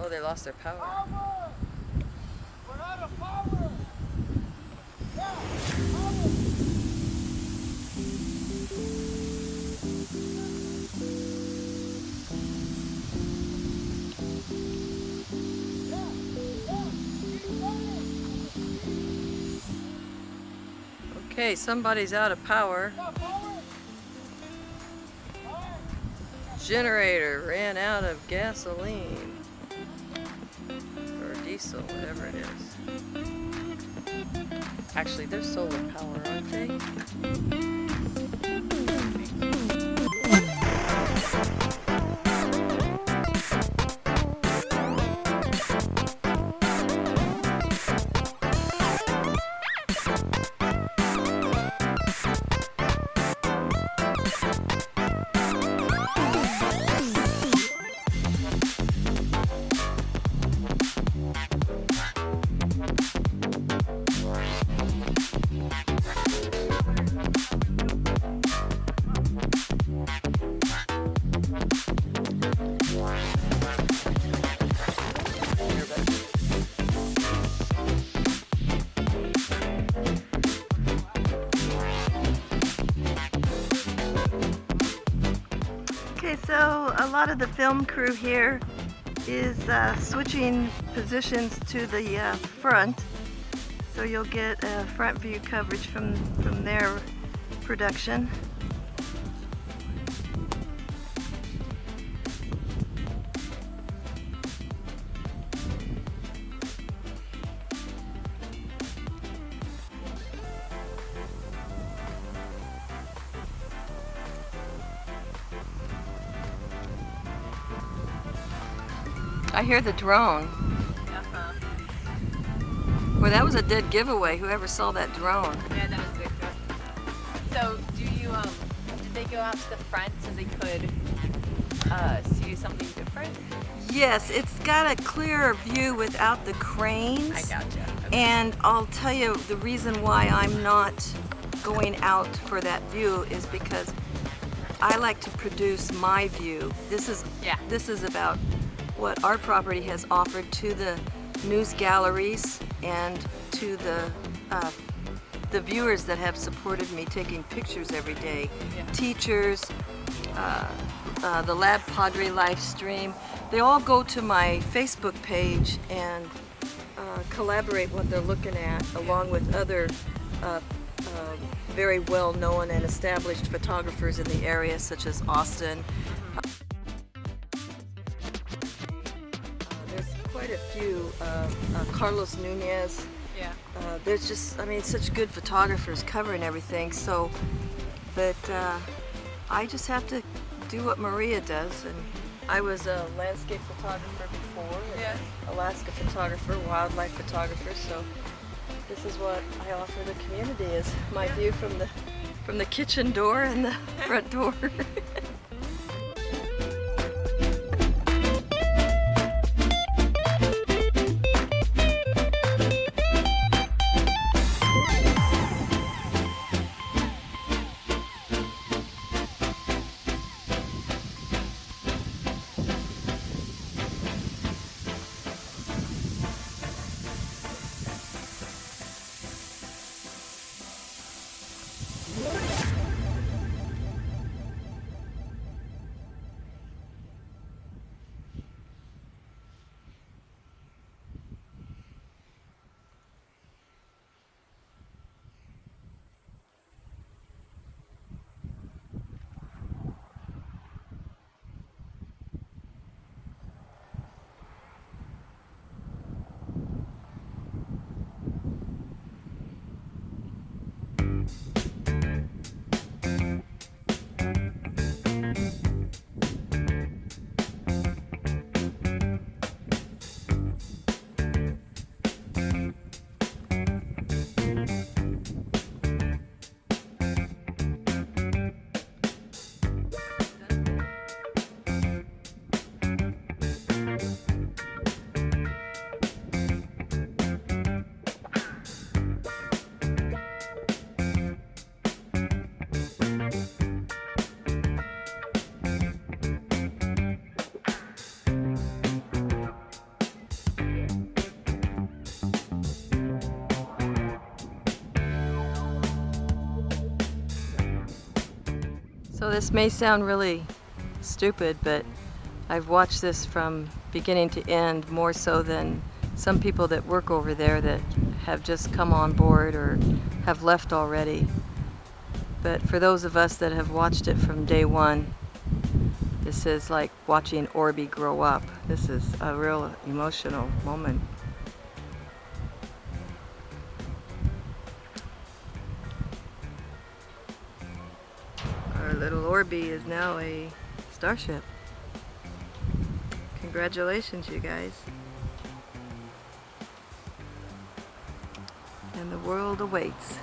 Oh, they lost their power. Power! We're out of power! Yeah, power! Okay, somebody's out of power. Generator ran out of gasoline. Or diesel, whatever it is. Actually, they're solar power, aren't they? Okay, so a lot of the film crew here is switching positions to the front, so you'll get front view coverage from their production. I hear the drone. Well, that was a dead giveaway. Whoever saw that drone. Yeah, that was good. So, did they go out to the front so they could see something different? Yes, it's got a clearer view without the cranes. I gotcha. Okay. And I'll tell you the reason why I'm not going out for that view is because I like to produce my view. This is about what our property has offered to the news galleries and to the viewers that have supported me taking pictures every day. Yeah. Teachers, the Lab Padre live stream, they all go to my Facebook page and collaborate what they're looking at, along with other very well known and established photographers in the area, such as Austin. There's quite a few, Carlos Nunez. Yeah. There's just, I mean, such good photographers covering everything. So, but I just have to do what Maria does. And I was a landscape photographer before, and Alaska photographer, wildlife photographer. So this is what I offer the community: is my view from the kitchen door and the front door. So this may sound really stupid, but I've watched this from beginning to end more so than some people that work over there that have just come on board or have left already. But for those of us that have watched it from day one, this is like watching Orby grow up. This is a real emotional moment. Our little Orby is now a Starship. Congratulations, you guys. And the world awaits.